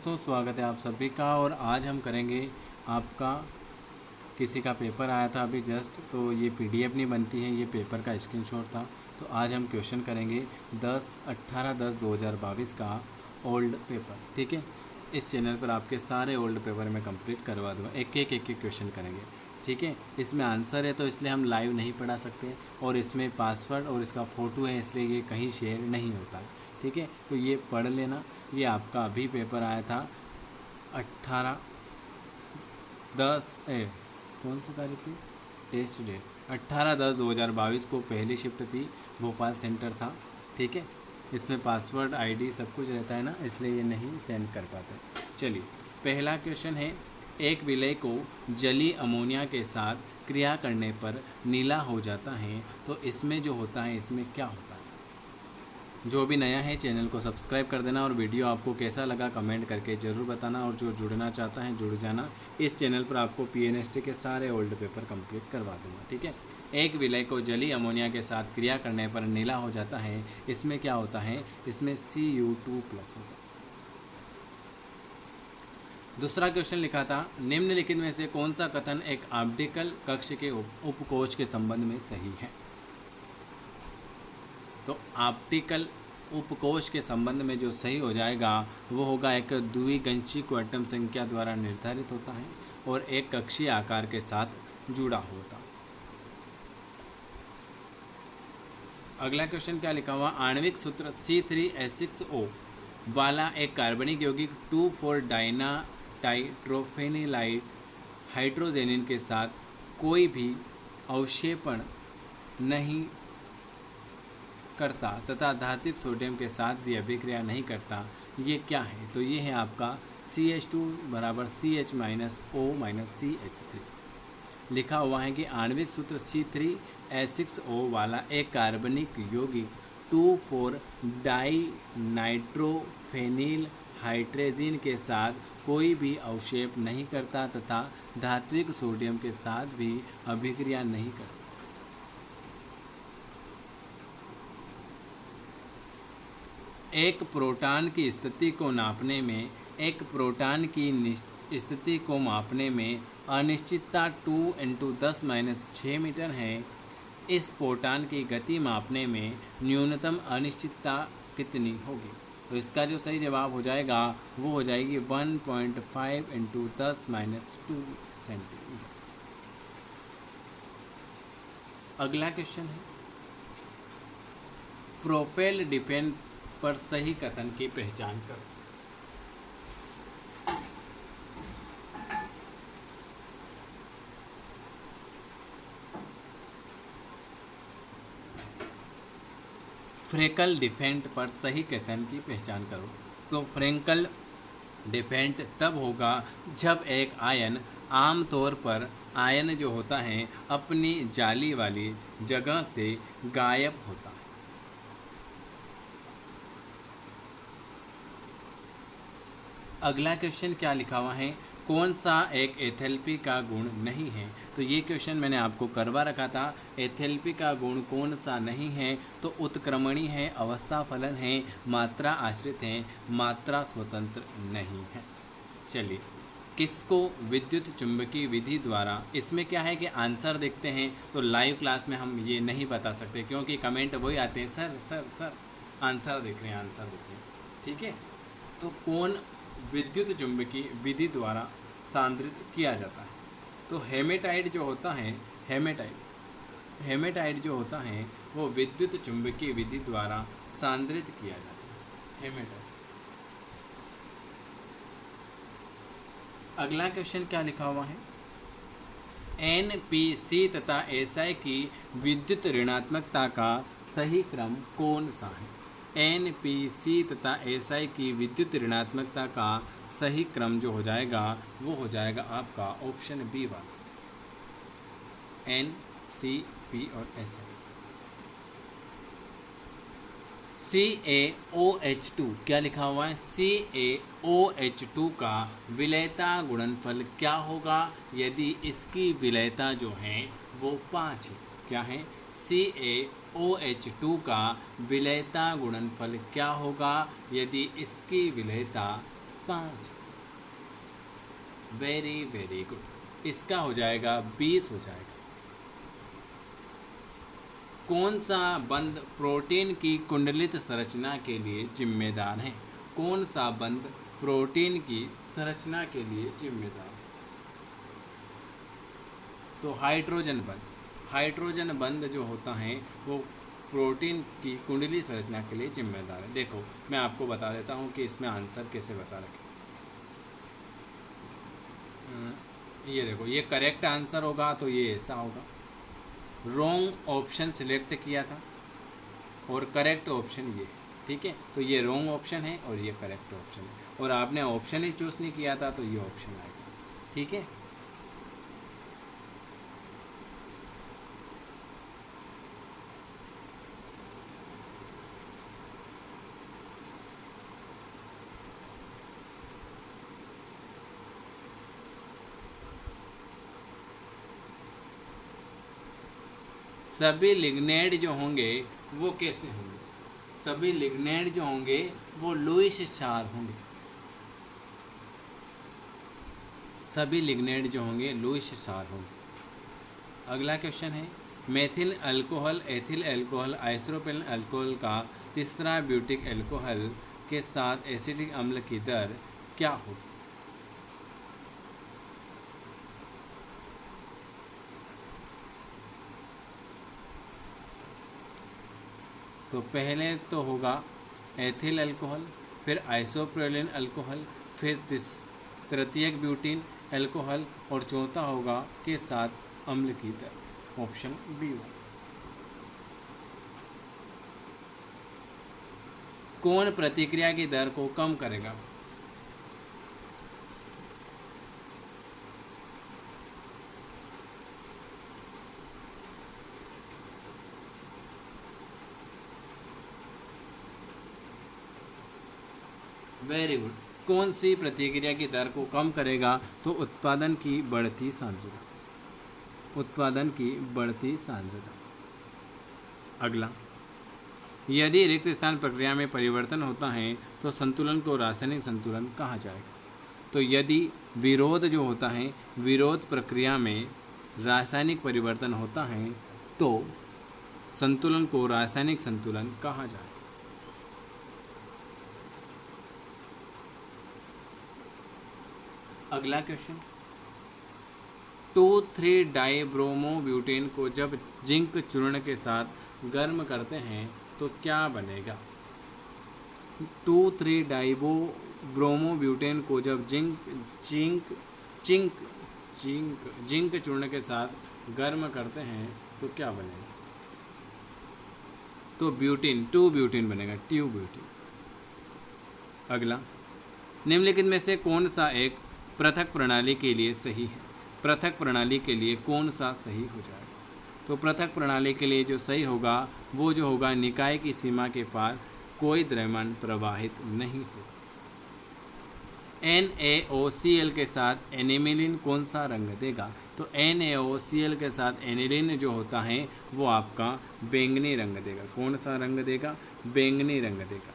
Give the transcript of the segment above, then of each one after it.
दोस्तों, स्वागत है आप सभी का। और आज हम करेंगे आपका किसी का पेपर आया था अभी जस्ट, तो ये पीडीएफ नहीं बनती है, ये पेपर का स्क्रीनशॉट था। तो आज हम क्वेश्चन करेंगे 18/10/2022 का ओल्ड पेपर। ठीक है, इस चैनल पर आपके सारे ओल्ड पेपर मैं कंप्लीट करवा दूँगा, एक एक क्वेश्चन करेंगे। ठीक है, इसमें आंसर है तो इसलिए हम लाइव नहीं पढ़ा सकते, और इसमें पासवर्ड और इसका फ़ोटो है इसलिए ये कहीं शेयर नहीं होता है। ठीक है, तो ये पढ़ लेना। ये आपका अभी पेपर आया था 18/10 कौन सी तारीख थी, टेस्ट डेट 18/10/2022 को पहली शिफ्ट थी, भोपाल सेंटर था। ठीक है, इसमें पासवर्ड आईडी सब कुछ रहता है ना, इसलिए ये नहीं सेंड कर पाते। चलिए, पहला क्वेश्चन है, एक विलय को जली अमोनिया के साथ क्रिया करने पर नीला हो जाता है, तो इसमें जो होता है इसमें क्या होता है। जो भी नया है चैनल को सब्सक्राइब कर देना, और वीडियो आपको कैसा लगा कमेंट करके ज़रूर बताना, और जो जुड़ना चाहता है जुड़ जाना। इस चैनल पर आपको पीएनएसटी के सारे ओल्ड पेपर कंप्लीट करवा दूंगा। ठीक है, एक विलय को जली अमोनिया के साथ क्रिया करने पर नीला हो जाता है, इसमें क्या होता है, इसमें Cu2+ होगा। दूसरा क्वेश्चन लिखा था, निम्नलिखित में से कौन सा कथन एक ऑप्टिकल कक्ष के उपकोष के संबंध में सही है। तो ऑप्टिकल उपकोष के संबंध में जो सही हो जाएगा वो होगा, एक द्विगंशी को एटम संख्या द्वारा निर्धारित होता है और एक कक्षीय आकार के साथ जुड़ा होता। अगला क्वेश्चन क्या लिखा हुआ, आणविक सूत्र C3H6O वाला एक कार्बनिक यौगिक 2,4-डायनाटाइट्रोफेनिलाइट हाइड्रोजेनिन के साथ कोई भी अवक्षेपण नहीं करता तथा धात्विक सोडियम के साथ भी अभिक्रिया नहीं करता, ये क्या है। तो ये है आपका CH2 = CH-O-CH3। लिखा हुआ है कि आणविक सूत्र C3H6O वाला एक कार्बनिक यौगिक 2,4-डाइनाइट्रोफेनिल हाइड्रोजन के साथ कोई भी अवक्षेप नहीं करता तथा धात्विक सोडियम के साथ भी अभिक्रिया नहीं करता। एक प्रोटॉन की स्थिति को नापने में, एक प्रोटॉन की स्थिति को मापने में अनिश्चितता 2 × 10⁻⁶ मीटर है। इस प्रोटॉन की गति मापने में न्यूनतम अनिश्चितता कितनी होगी। तो इसका जो सही जवाब हो जाएगा वो हो जाएगी 1.5 × 10⁻² सेंटीमीटर। अगला क्वेश्चन है, प्रोपेल डिफेंस पर सही कथन की पहचान करो। फ्रेंकल डिफेंट पर सही कथन की पहचान करो। तो फ्रेंकल डिफेंट तब होगा जब एक आयन, आमतौर पर आयन जो होता है अपनी जाली वाली जगह से गायब होता है। अगला क्वेश्चन क्या लिखा हुआ है, कौन सा एक एथैल्पी का गुण नहीं है। तो ये क्वेश्चन मैंने आपको करवा रखा था, एथैल्पी का गुण कौन सा नहीं है। तो उत्क्रमणी है, अवस्था फलन है, मात्रा आश्रित है, मात्रा स्वतंत्र नहीं है। चलिए, किसको विद्युत चुंबकीय विधि द्वारा, इसमें क्या है कि आंसर देखते हैं तो लाइव क्लास में हम ये नहीं बता सकते, क्योंकि कमेंट वही आते हैं, सर सर सर आंसर देख रहे हैं, आंसर देख रहे हैं। ठीक है, तो कौन विद्युत चुंबकीय विधि द्वारा सांद्रित किया जाता है। तो हेमेटाइट जो होता है, हेमेटाइट जो होता है वो विद्युत चुंबकीय विधि द्वारा सांद्रित किया जाता है, हेमेटाइट। अगला क्वेश्चन क्या लिखा हुआ है, NPC तथा SI की विद्युत ऋणात्मकता का सही क्रम कौन सा है। NPC तथा SI की विद्युत ऋणात्मकता का सही क्रम जो हो जाएगा वो हो जाएगा आपका ऑप्शन बी वाला, NCP और SI। CaOH2 क्या लिखा हुआ है, CaOH2 का विलयता गुणनफल क्या होगा यदि इसकी विलयता जो है वो 5 है। क्या है, CaOH2 का विलयता गुणनफल क्या होगा यदि इसकी विलयता 5। Very very good. इसका हो जाएगा 20 हो जाएगा। कौन सा बंध प्रोटीन की कुंडलित संरचना के लिए जिम्मेदार है? कौन सा बंध प्रोटीन की संरचना के लिए जिम्मेदार है? तो हाइड्रोजन बंध। हाइड्रोजन बंध जो होता है वो प्रोटीन की कुंडली संरचना के लिए जिम्मेदार है। देखो मैं आपको बता देता हूँ कि इसमें आंसर कैसे बता रखें। ये देखो, ये करेक्ट आंसर होगा तो ये ऐसा होगा। रॉन्ग ऑप्शन सिलेक्ट किया था और करेक्ट ऑप्शन ये, ठीक है। तो ये रॉन्ग ऑप्शन है और ये करेक्ट ऑप्शन है, और आपने ऑप्शन ही चूज़ नहीं किया था तो ये ऑप्शन आएगा, ठीक है। सभी लिग्नेड जो होंगे वो कैसे होंगे? सभी लिग्नेड जो होंगे वो लुईस चार होंगे। सभी लिग्नेड जो होंगे लुईस चार होंगे। अगला क्वेश्चन है, methyl alcohol, ethyl alcohol, isopropene alcohol का तीसरा ब्यूटिक अल्कोहल के साथ एसिटिक अम्ल की दर क्या होगी? तो पहले तो होगा एथिल अल्कोहल, फिर आइसोप्रोलिन अल्कोहल, फिर तृतीयक ब्यूटीन अल्कोहल, और चौथा होगा के साथ अम्ल की दर। Option B. कौन प्रतिक्रिया की दर को कम करेगा? Very good. कौन सी प्रतिक्रिया की दर को कम करेगा? तो उत्पादन की बढ़ती सांद्रता। उत्पादन की बढ़ती सांद्रता। अगला, यदि रिक्त स्थान प्रक्रिया में परिवर्तन होता है तो संतुलन को रासायनिक संतुलन कहा जाएगा? तो यदि विरोध जो होता है, विरोध प्रक्रिया में रासायनिक परिवर्तन होता है तो संतुलन को रासायनिक संतुलन कहा जाएगा। अगला क्वेश्चन, 2,3 डाइब्रोमोब्यूटेन को जब जिंक चूर्ण के साथ गर्म करते हैं तो क्या बनेगा? 2,3 डाइब्रोमोब्यूटेन को जब जिंक चूर्ण के साथ गर्म करते हैं तो क्या बनेगा? तो ब्यूटीन, 2 ब्यूटीन बनेगा, 2 ब्यूटीन। अगला, निम्नलिखित में से कौन सा एक पृथक प्रणाली के लिए सही है? पृथक प्रणाली के लिए कौन सा सही हो जाएगा? तो पृथक प्रणाली के लिए जो सही होगा वो जो होगा, निकाय की सीमा के पार कोई द्रव्यमान प्रवाहित नहीं होगा। NaOCl के साथ एनिलीन कौन सा रंग देगा? तो NaOCl के साथ एनिलीन जो होता है वो आपका बैंगनी रंग देगा। कौन सा रंग देगा? बैंगनी रंग देगा।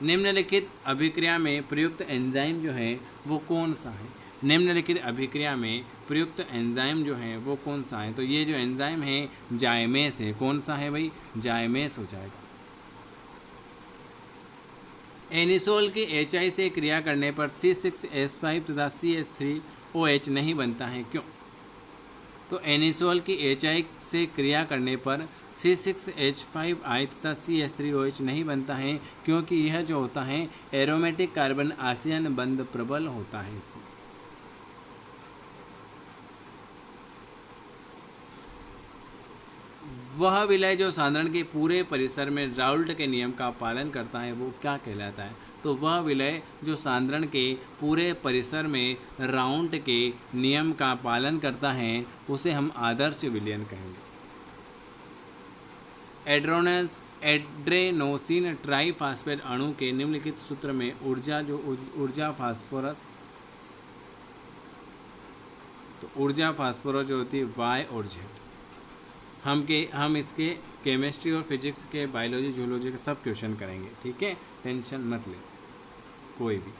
निम्नलिखित अभिक्रिया में प्रयुक्त एंजाइम जो है वो कौन सा है? निम्नलिखित अभिक्रिया में प्रयुक्त एंजाइम जो है वो कौन सा है? तो ये जो एंजाइम है जाइमेस है। कौन सा है भाई? जाइमेस हो जाएगा। एनिसोल की HI से क्रिया करने पर C6H5 तथा CH3OH नहीं बनता है, क्यों? तो एनिसोल की HI से क्रिया करने पर C6H5I तथा CH3OH नहीं बनता है क्योंकि यह जो होता है एरोमेटिक कार्बन ऑक्सीजन बंध प्रबल होता है इसमें। वह विलय जो सांद्रण के पूरे परिसर में राउल्ट के नियम का पालन करता है वो क्या कहलाता है? तो वह विलय जो सांद्रण के पूरे परिसर में राउल्ट के नियम का पालन करता है उसे हम आदर्श विलयन कहेंगे। एड्रेनोसिन ट्राइफॉस्फेट अणु के निम्नलिखित सूत्र में ऊर्जा फास्फोरस, तो ऊर्जा फास्फोरस जो होती है Y और Z। हम इसके केमिस्ट्री और फिजिक्स के, बायोलॉजी, जूलॉजी के सब क्वेश्चन करेंगे, ठीक है, टेंशन मत ले। कोई भी।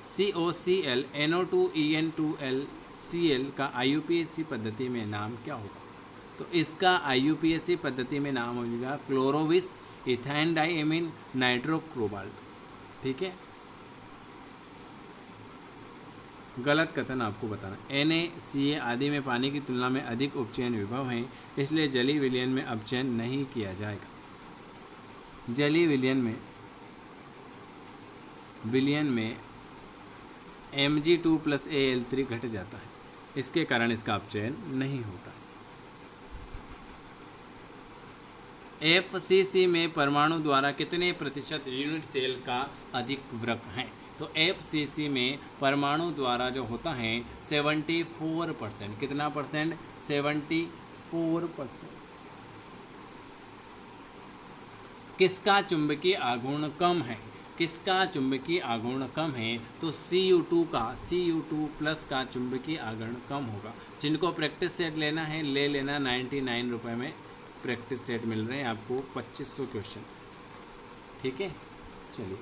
COCl NO2 EN2L Cl का IUPAC पद्धति में नाम क्या होगा? तो इसका IUPAC पद्धति में नाम हो जाएगा क्लोरोविस इथाइन डाइएमीन नाइट्रोक्रोबाल्ट। ठीक है, गलत कथन आपको बताना। Na, Ca आदि में पानी की तुलना में अधिक उपचयन विभव हैं, इसलिए जलीय विलयन में अपचयन नहीं किया जाएगा। जलीय विलयन में Mg2 + Al3 घट जाता है, इसके कारण इसका अपचयन नहीं होता। FCC में परमाणु द्वारा कितने प्रतिशत यूनिट सेल का अधिक वृक्क है? तो FCC में परमाणु द्वारा जो होता है 74%। कितना परसेंट? 74%। किसका चुंबकीय आघूर्ण कम है? किसका चुंबकीय आघूर्ण कम है? तो Cu2 का चुंबकीय आघूर्ण कम होगा। जिनको प्रैक्टिस सेट लेना है ले लेना, 99 रुपये में प्रैक्टिस सेट मिल रहे हैं आपको, 2500 क्वेश्चन। ठीक है, चलिए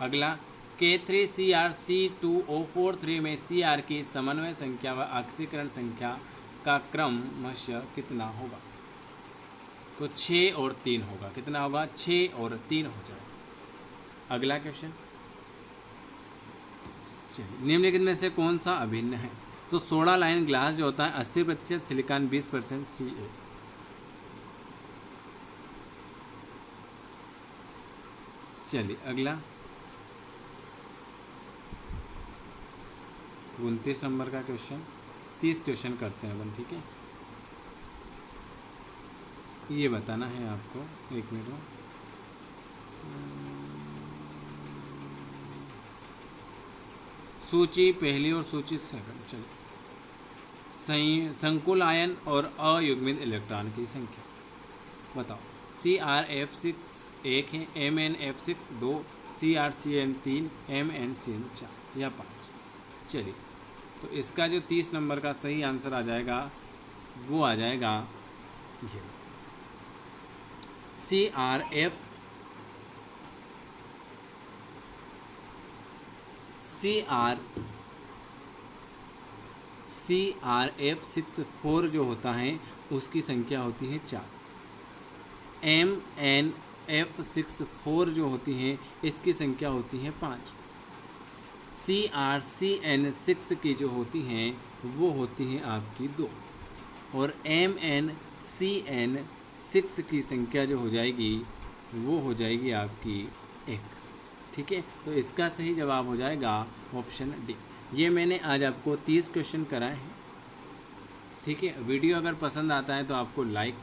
अगला। K3CrC2O43 में Cr की समन्वय संख्या व ऑक्सीकरण संख्या का क्रमशः कितना होगा? तो 6 और 3 होगा। कितना होगा? 6 और 3 हो जाएगा। अगला क्वेश्चन, चलिए निम्नलिखित में से कौन सा अभिन्न है? तो सोडा लाइन ग्लास जो होता है 80%, सिलिकॉन 20% Ca। चलिए अगला 29 नंबर का क्वेश्चन, 30 क्वेश्चन करते हैं अपन। ठीक है, ये बताना है आपको, एक मिनट में। सूची पहली और सूची सेकंड। चलिए, संकुल आयन और अयुग्मित इलेक्ट्रॉन की संख्या बताओ। CrF6 1 है, MnF6 2, CrCn 3, MnCn 4 या 5। चलिए, तो इसका जो 30 नंबर का सही आंसर आ जाएगा वो आ जाएगा ये CrF6 4 जो होता है उसकी संख्या होती है 4। MnF6 4 जो होती है इसकी संख्या होती है 5। CrCn6 की जो होती हैं वो होती हैं आपकी 2, और MnCn6 की संख्या जो हो जाएगी वो हो जाएगी आपकी 1। ठीक है, तो इसका सही जवाब हो जाएगा ऑप्शन डी। ये मैंने आज आपको 30 क्वेश्चन कराए हैं। ठीक है, वीडियो अगर पसंद आता है तो आपको लाइक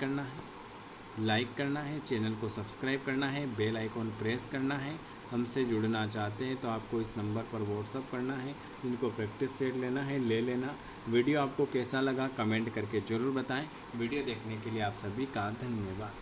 करना है, चैनल को सब्सक्राइब करना है, बेल आइकॉन प्रेस करना है। हमसे जुड़ना चाहते हैं तो आपको इस नंबर पर व्हाट्सअप करना है। जिनको प्रैक्टिस सेट लेना है ले लेना। वीडियो आपको कैसा लगा कमेंट करके ज़रूर बताएं। वीडियो देखने के लिए आप सभी का धन्यवाद।